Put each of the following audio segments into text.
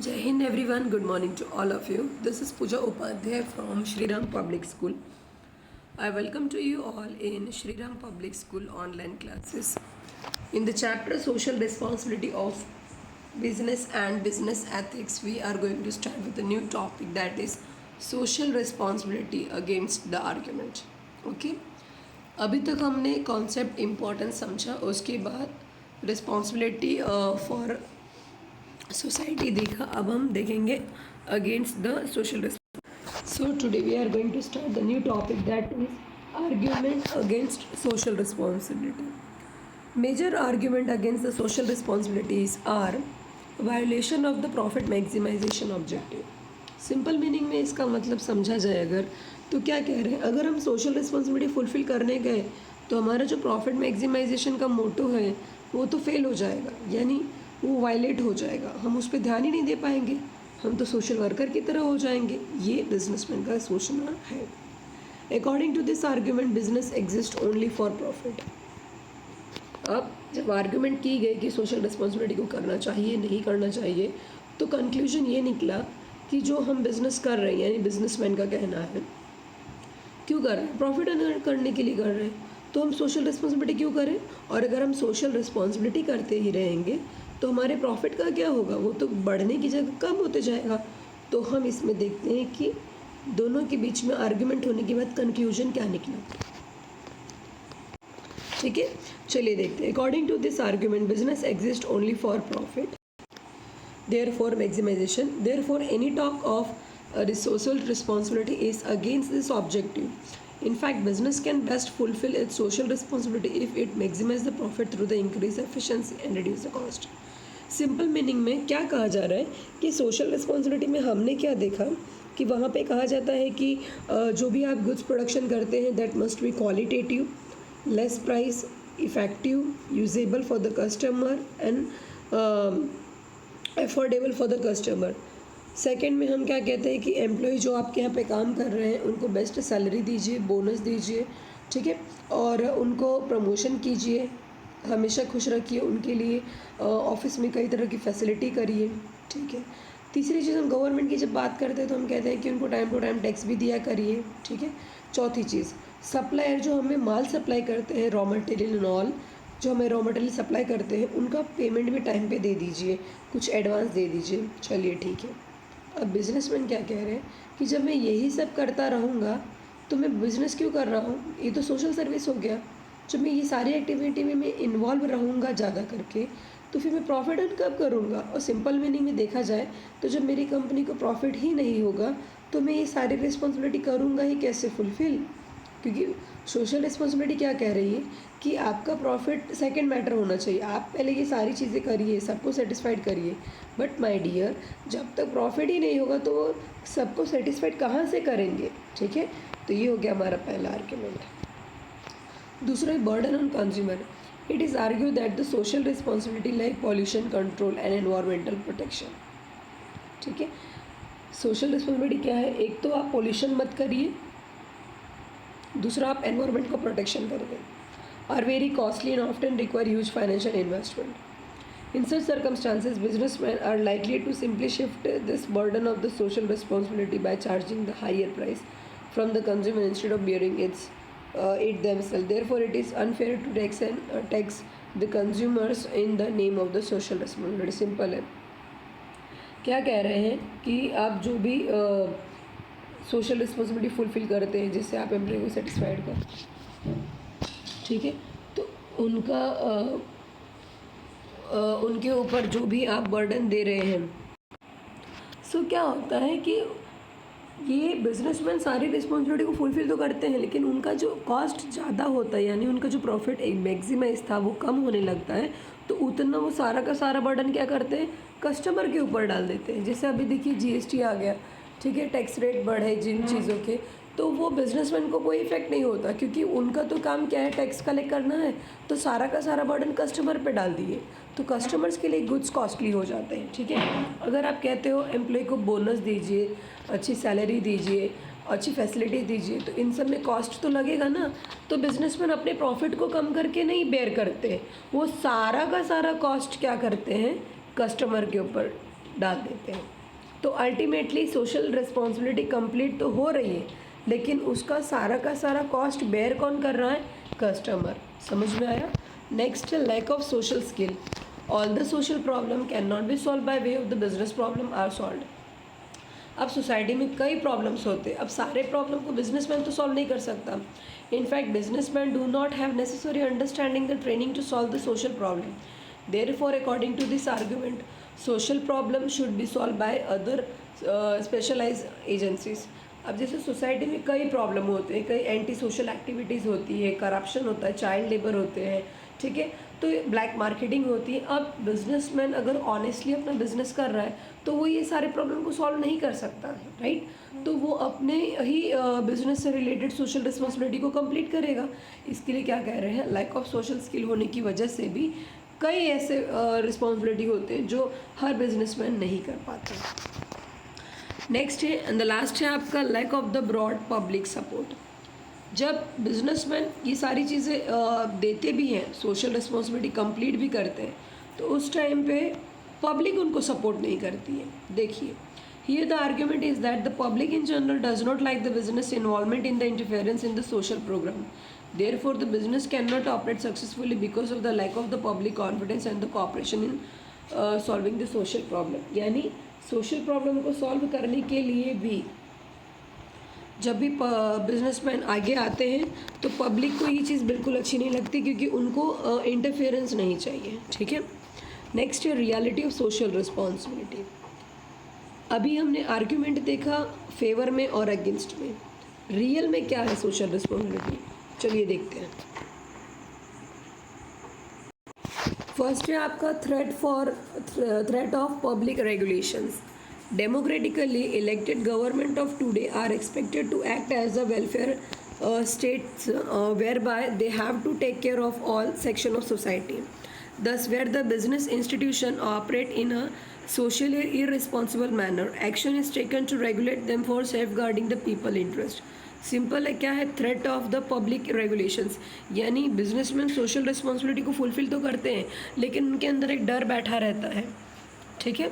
Jai Hind everyone, good morning to all of you. This is Pooja Upadhyay from Shriram Public School. I welcome to you all in Shriram Public School online classes. In the chapter Social Responsibility of Business and Business Ethics, we are going to start with a new topic, that is Social Responsibility Against the Argument. Okay? अभी तक हमने concept important समझा, उसके बाद responsibility for society देखा. अब हम देखेंगे against the social responsibility. So today we are going to start the new topic, that is argument against social responsibility. Major argument against the social responsibilities are violation of the profit maximization objective. Simple meaning में इसका मतलब समझा जाए अगर, तो क्या कह रहे हैं, अगर हम सोशल रिस्पॉन्सिबिलिटी फुलफिल करने गए तो हमारा जो प्रॉफिट मैक्सिमाइजेशन का मोटो है वो तो फेल हो जाएगा, यानी वो वायलेट हो जाएगा. हम उस पर ध्यान ही नहीं दे पाएंगे, हम तो सोशल वर्कर की तरह हो जाएंगे. ये बिजनेसमैन का सोचना है. According to this argument business exist only for profit. अब जब आर्ग्यूमेंट की गई कि सोशल रिस्पॉन्सिबिलिटी को करना चाहिए नहीं करना चाहिए, तो कंक्लूजन ये निकला कि जो हम बिज़नेस कर रहे हैं, यानी बिजनेसमैन का कहना है, क्यों कर रहे हैं, प्रॉफिट अर्न करने के लिए कर रहे हैं, तो हम सोशल रिस्पॉन्सिबिलिटी क्यों करें. और अगर हम सोशल रिस्पॉन्सिबिलिटी करते ही रहेंगे तो हमारे प्रॉफिट का क्या होगा, वो तो बढ़ने की जगह कम होते जाएगा. तो हम इसमें देखते हैं कि दोनों के बीच में आर्ग्यूमेंट होने के बाद कंक्लूजन क्या निकला. ठीक है, चलिए देखते हैं. According to this argument business exist only for profit, therefore maximization, therefore any talk of social responsibility is against this objective. In fact, business can best fulfill its social responsibility if it maximizes the profit through the increased efficiency and reduce the cost. Simple meaning में क्या कहा जा रहा है कि social responsibility में हमने क्या देखा कि वहाँ पे कहा जाता है कि जो भी आप गुड्स प्रोडक्शन करते हैं that must be qualitative, less price, effective, usable for the customer and affordable for the customer. Second में हम क्या कहते हैं कि एम्प्लॉय जो आपके यहाँ पे काम कर रहे हैं उनको बेस्ट सैलरी दीजिए, बोनस दीजिए, ठीक है, और उनको प्रमोशन कीजिए, हमेशा खुश रखिए उनके लिए, ऑफिस में कई तरह की फैसिलिटी करिए. ठीक है. तीसरी चीज़, हम गवर्नमेंट की जब बात करते हैं तो हम कहते हैं कि उनको टाइम टू टाइम टैक्स भी दिया करिए. ठीक है. चौथी चीज़, सप्लायर जो हमें माल सप्लाई करते हैं, रॉ मटेरियल एंड ऑल, जो हमें रॉ मटेरियल सप्लाई करते हैं उनका पेमेंट भी टाइम पे दे दीजिए, कुछ एडवांस दे दीजिए. चलिए ठीक है. अब बिजनेसमैन क्या कह रहे हैं कि जब मैं यही सब करता रहूँगा तो मैं बिज़नेस क्यों कर रहा हूँ, ये तो सोशल सर्विस हो गया. जब मैं ये सारी एक्टिविटी में मैं इन्वॉल्व रहूँगा ज़्यादा करके तो फिर मैं प्रॉफिट अर्न कब करूँगा. और सिंपल मीनिंग में देखा जाए तो जब मेरी कंपनी को प्रॉफिट ही नहीं होगा तो मैं ये सारी रिस्पॉन्सिबिलिटी करूँगा ही कैसे फुलफ़िल. क्योंकि सोशल रिस्पॉन्सिबिलिटी क्या कह रही है कि आपका प्रॉफिट सेकंड मैटर होना चाहिए. आप पहले ये सारी चीज़ें करिए, सबको सेटिस्फाइड करिए, बट माय डियर जब तक प्रॉफिट ही नहीं होगा तो वो सबको सेटिस्फाइड कहाँ से करेंगे. ठीक है. तो ये हो गया हमारा पहला आर्ग्यूमेंट. दूसरा है burden on consumer. It is argue that the social responsibility like pollution control and environmental protection. ठीक है. सोशल रिस्पॉन्सिबिलिटी क्या है, एक तो आप पॉल्यूशन मत करिए, दूसरा आप एनवायरनमेंट को प्रोटेक्शन करेंगे, are very costly and often require huge financial investment. In such circumstances, businessmen are likely to simply shift this burden of the social responsibility by charging the higher price from the consumer instead of bearing it themselves. Therefore, it is unfair to tax the consumers in the name of the social responsibility. Simple है. क्या कह रहे हैं कि आप जो भी social responsibility fulfil करते हैं जिससे आप एम्प्लॉय को सेटिस्फाइड करें, ठीक है, तो उनका उनके ऊपर जो भी आप बर्डन दे रहे हैं, सो क्या होता है कि ये बिजनेसमैन सारी रिस्पॉन्सिबिलिटी को फुलफ़िल तो करते हैं लेकिन उनका जो कॉस्ट ज़्यादा होता है, यानी उनका जो प्रॉफिट एक मैक्सिमाइज था वो कम होने लगता है, तो उतना वो सारा का सारा बर्डन क्या करते हैं, कस्टमर के ऊपर डाल देते हैं. जैसे अभी देखिए जीएसटी आ गया, ठीक है, टैक्स रेट बढ़े जिन चीज़ों के, तो वो बिजनेसमैन को कोई इफेक्ट नहीं होता क्योंकि उनका तो काम क्या है, टैक्स कलेक्ट करना है, तो सारा का सारा बर्डन कस्टमर पे डाल दिए, तो कस्टमर्स के लिए गुड्स कॉस्टली हो जाते हैं. ठीक है. अगर आप कहते हो एम्प्लॉय को बोनस दीजिए, अच्छी सैलरी दीजिए, अच्छी फैसिलिटी दीजिए, तो इन सब में कॉस्ट तो लगेगा ना. तो बिजनेसमैन अपने प्रॉफिट को कम करके नहीं बेयर करते, वो सारा का सारा कॉस्ट क्या करते हैं, कस्टमर के ऊपर डाल देते हैं। तो अल्टीमेटली सोशल रिस्पॉन्सिबिलिटी कंप्लीट तो हो रही है, लेकिन उसका सारा का सारा कॉस्ट बेयर कौन कर रहा है? कस्टमर। समझ में आया? Next, lack of social skill. All the social problem can not be solve by way of the business problem are solve. अब सोसाइटी में कई प्रॉब्लम्स होते हैं, अब सारे प्रॉब्लम को बिजनेसमैन तो सॉल्व नहीं कर सकता। In fact businessman do not have necessary understanding the training to solve the social problem. Therefore, according to this argument, social problem should be solved by other specialized agencies. अब जैसे society में कई problem होते हैं, कई एंटी सोशल एक्टिविटीज़ होती है, corruption होता है, चाइल्ड लेबर होते हैं, ठीक है, तो ब्लैक मार्केटिंग होती है। अब बिजनेसमैन अगर ऑनेस्टली अपना बिजनेस कर रहा है तो वो ये सारे प्रॉब्लम को सॉल्व नहीं कर सकता है, राइट। तो वो अपने ही बिजनेस से रिलेटेड सोशल रिस्पॉन्सिबिलिटी को कंप्लीट करेगा। इसके लिए क्या कह रहे हैं? लैक ऑफ सोशल स्किल होने की वजह से भी कई ऐसे रिस्पॉन्सिबिलिटी होते हैं जो हर बिजनेसमैन नहीं कर पाता। नेक्स्ट है एंड द लास्ट है आपका lack of the broad public support. जब बिजनेसमैन ये सारी चीज़ें देते भी हैं, सोशल रिस्पॉन्सिबिलिटी कंप्लीट भी करते हैं, तो उस टाइम पे पब्लिक उनको सपोर्ट नहीं करती है। देखिए, here the argument is that the public in general does not like the business involvement in the interference in the social program. Therefore, the business cannot operate successfully because of the lack of the public confidence and the cooperation in solving the social problem. यानी social problem को solve करने के लिए भी जब भी businessman आगे आते हैं तो पब्लिक को ये चीज़ बिल्कुल अच्छी नहीं लगती, क्योंकि उनको इंटरफेरेंस नहीं चाहिए, ठीक है। नेक्स्ट है रियलिटी ऑफ सोशल रिस्पॉन्सिबिलिटी। अभी हमने आर्ग्यूमेंट देखा फेवर में और अगेंस्ट में, रियल में क्या है सोशल रिस्पॉन्सिबिलिटी, चलिए देखते हैं। फर्स्ट है आपका threat of public regulations. Democratically elected government of today are expected to act as a welfare states whereby they have to take care of all section of society. Thus, where the business institution operate in a socially irresponsible manner, action is taken to regulate them for safeguarding the people interest. Simple है, क्या है? Threat of the public regulations. यानी businessman social responsibility को fulfil तो करते हैं, लेकिन उनके अंदर एक डर बैठा रहता है, ठीक है,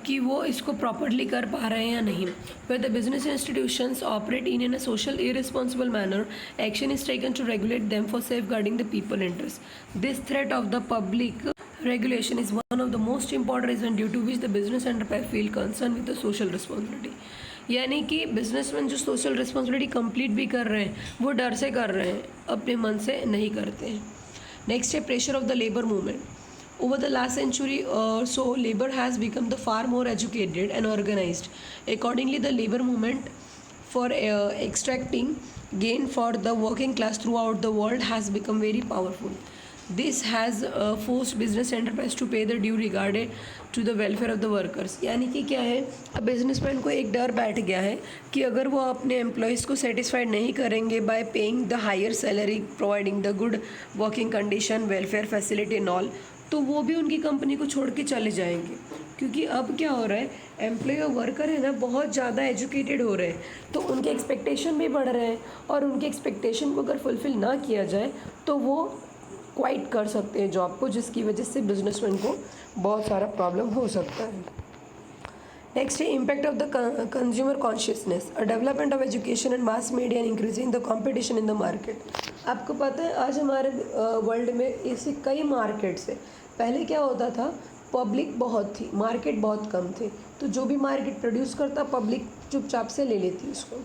कि वो इसको प्रॉपरली कर पा रहे हैं या नहीं। Where the business institutions operate in a social irresponsible manner, action is taken to regulate them for safeguarding the people interest. This threat of the public regulation is one of the most important reasons due to which the business enterprise feel concerned with the social responsibility. यानी कि businessman जो social responsibility complete भी कर रहे हैं वो डर से कर रहे हैं, अपने मन से नहीं करते हैं। नेक्स्ट है pressure of the labour movement. Over the last century or so, labor has become the far more educated and organized. Accordingly, the labor movement for extracting gain for the working class throughout the world has become very powerful. This has forced business enterprise to pay the due regarded to the welfare of the workers. यानी कि क्या है, अब businessman को एक डर बैठ गया है कि अगर वो अपने एम्प्लॉयज़ को सेटिस्फाइड नहीं करेंगे by paying the higher salary, providing the good working condition, welfare facility and all, तो वो भी उनकी कंपनी को छोड़ के चले जाएंगे। क्योंकि अब क्या हो रहा है, एम्प्लॉय और वर्कर है ना बहुत ज़्यादा एजुकेटेड हो रहे हैं, तो उनके एक्सपेक्टेशन भी बढ़ रहे हैं, और उनके एक्सपेक्टेशन को अगर फुलफ़िल ना किया जाए तो वो क्वाइट कर सकते हैं जॉब को, जिसकी वजह से बिजनेसमैन को बहुत सारा प्रॉब्लम हो सकता है। नेक्स्ट है impact of the consumer consciousness, a development of education and mass media and increasing the competition in the market. आपको पता है आज हमारे वर्ल्ड में ऐसे कई मार्केट्स है। पहले क्या होता था, पब्लिक बहुत थी, मार्केट बहुत कम थे, तो जो भी मार्केट प्रोड्यूस करता पब्लिक चुपचाप से ले लेती उसको।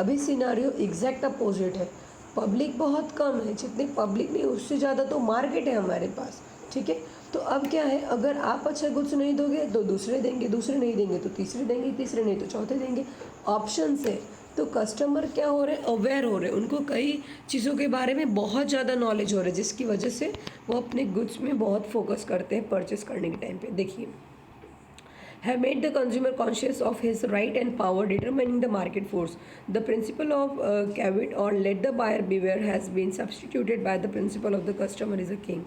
अभी सिनारियो एग्जैक्ट अपोजिट है, पब्लिक बहुत कम है, जितनी पब्लिक नहीं उससे ज़्यादा तो मार्केट है हमारे पास, ठीक है। तो अब क्या है, अगर आप अच्छा गुड्स नहीं दोगे तो दूसरे देंगे, दूसरे नहीं देंगे तो तीसरे देंगे, तीसरे नहीं तो चौथे देंगे, ऑप्शन है। तो कस्टमर क्या हो रहे हैं, अवेयर हो रहे हैं, उनको कई चीज़ों के बारे में बहुत ज़्यादा नॉलेज हो रहा है, जिसकी वजह से वो अपने गुड्स में बहुत फोकस करते हैं परचेस करने के टाइम पे। देखिए, have made the consumer conscious of his right and power determining the market force. The principle of caveat or let the buyer beware has been substituted by the principle of the customer is a king.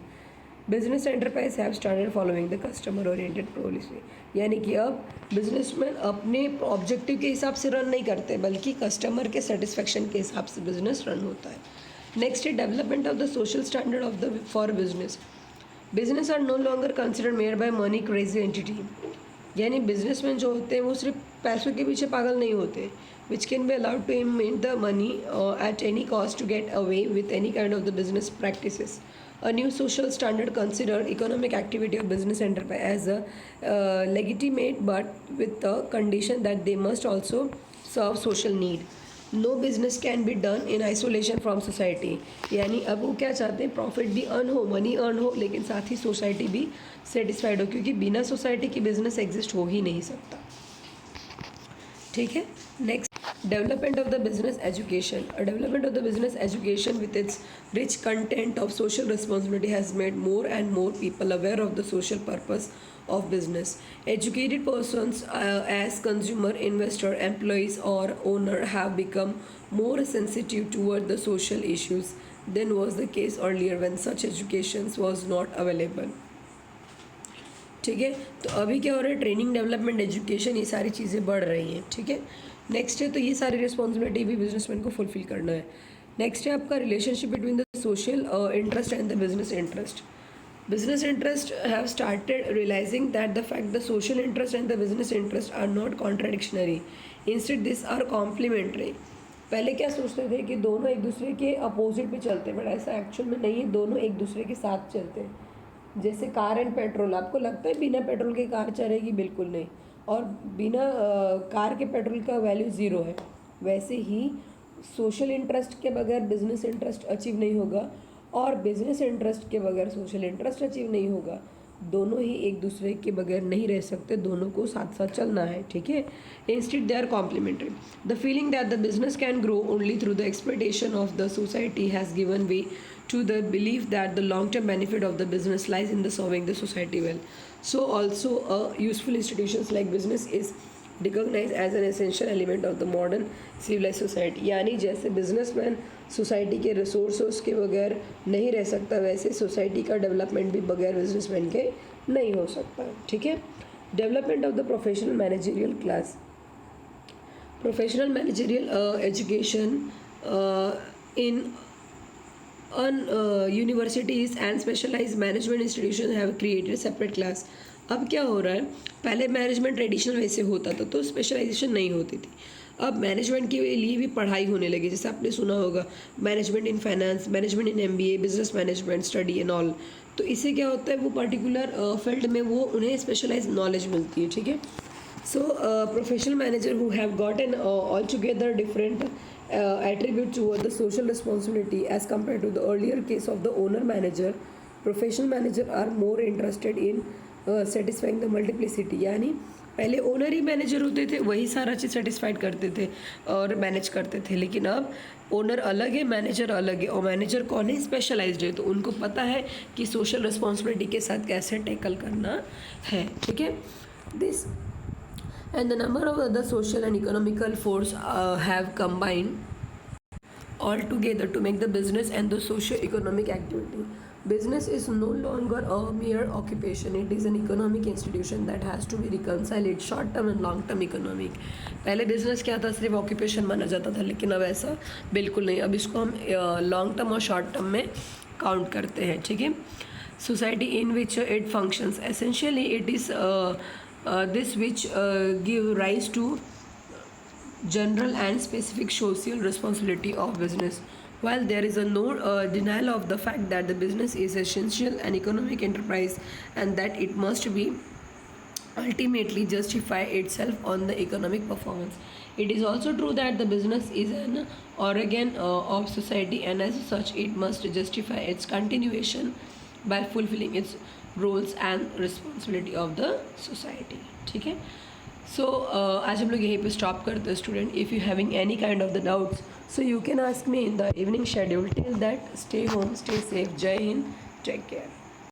Business enterprise have started following the customer oriented policy. यानी कि अब businessman अपने objective के हिसाब से run नहीं करते, बल्कि कस्टमर के सेटिस्फेक्शन के हिसाब से बिजनेस रन होता है। नेक्स्ट है development of the social standard of the for business. Business are no longer considered mere by money crazy entity, यानी बिजनेसमैन जो होते हैं वो सिर्फ पैसों के पीछे पागल नहीं होते, which can be allowed to emit the money at any cost to get away with any kind of the business practices. A new social standard considered economic activity of business enterprise as a legitimate, but with the condition that they must also serve social need. No business can be done in isolation from society. यानी अब वो क्या चाहते हैं, profit भी earn हो, money earn हो, लेकिन साथ ही सोसाइटी भी सेटिस्फाइड हो, क्योंकि बिना सोसाइटी के बिजनेस एग्जिस्ट हो ही नहीं सकता. ठीक है. Next, development of the business education. A development of the business education with its rich content of social responsibility has made more and more people aware of the social purpose of business. Educated persons as consumer, investor, employees or owner have become more sensitive toward the social issues than was the case earlier when such education was not available. ठीक है. तो अभी क्या हो रहा है, training, development, education, ये सारी चीज़ें बढ़ रही हैं. ठीक है. नेक्स्ट है, तो ये सारी रिस्पॉन्सिबिलिटी भी बिजनेसमैन को फुलफिल करना है. नेक्स्ट है आपका relationship between the social interest and the business interest. Business interests have started realizing that the fact the social interest and the business interest are not contradictory. Instead, these are complementary. पहले क्या सोचते थे कि दोनों एक दूसरे के opposite पे चलते हैं, बट ऐसा एक्चुअल में नहीं है. दोनों एक दूसरे के साथ चलते हैं. जैसे कार एंड पेट्रोल, आपको लगता है बिना पेट्रोल के कार चलेगी? बिल्कुल नहीं. और बिना कार के पेट्रोल का वैल्यू ज़ीरो है. वैसे ही सोशल इंटरेस्ट के बगैर बिजनेस इंटरेस्ट अचीव नहीं होगा, और बिजनेस इंटरेस्ट के बगैर सोशल इंटरेस्ट अचीव नहीं होगा. दोनों ही एक दूसरे के बगैर नहीं रह सकते, दोनों को साथ साथ चलना है. ठीक है. Instead they are complementary. The feeling that the business can grow only through the exploitation of the society has given way to the belief that the long-term benefit of the business lies in the serving the society well. So also useful institutions like business is recognized as an essential element of the modern civilized society. यानी जैसे businessman society के resources के बगैर नहीं रह सकता, वैसे society का डेवलपमेंट भी बगैर बिजनेसमैन के नहीं हो सकता. ठीक है. Development of the professional managerial class. Professional managerial education in universities and specialized management institutions have created separate class. अब क्या हो रहा है, पहले मैनेजमेंट ट्रेडिशनल वैसे होता था तो स्पेशलाइजेशन नहीं होती थी. अब मैनेजमेंट के लिए भी पढ़ाई होने लगी, जैसे आपने सुना होगा management in finance, management in MBA, business management study and all. तो इससे क्या होता है, वो पर्टिकुलर फील्ड में वो उन्हें स्पेशलाइज नॉलेज मिलती है. ठीक है. सो professional manager who have got an all together different attribute toward the social responsibility as compared to the earlier case of the owner manager. Professional manager are more interested in satisfying the multiplicity. यानी पहले owner ही manager होते थे, वही सारा चीज़ satisfied करते थे और manage करते थे. लेकिन अब ओनर अलग है, मैनेजर अलग है. और मैनेजर कौन है, स्पेशलाइज्ड है, तो उनको पता है कि सोशल रिस्पॉन्सिबिलिटी के साथ कैसे टैकल करना है. ठीक है. This and the number of other social and economical force have combined all together to make the business and the socio-economic activity. Business is no longer a mere occupation. It is an economic institution that has to be reconciled its short term and long term economic. पहले business क्या था, सिर्फ occupation माना जाता था, लेकिन अब ऐसा बिल्कुल नहीं. अब इसको हम लॉन्ग टर्म और शॉर्ट टर्म में काउंट करते हैं. ठीक है. Society in which it functions essentially it is this which give rise to general and specific social responsibility of business. While there is no denial of the fact that the business is essential and economic enterprise and that it must be ultimately justify itself on the economic performance, it is also true that the business is an organ of society and as such it must justify its continuation by fulfilling its roles and responsibility of the society. ठीक है. सो आज हम लोग यहीं पे stop करते हैं student. If you having any kind of the doubts so you can ask me in the evening schedule. Till that stay home, stay safe. जय हिंद, टेक केयर.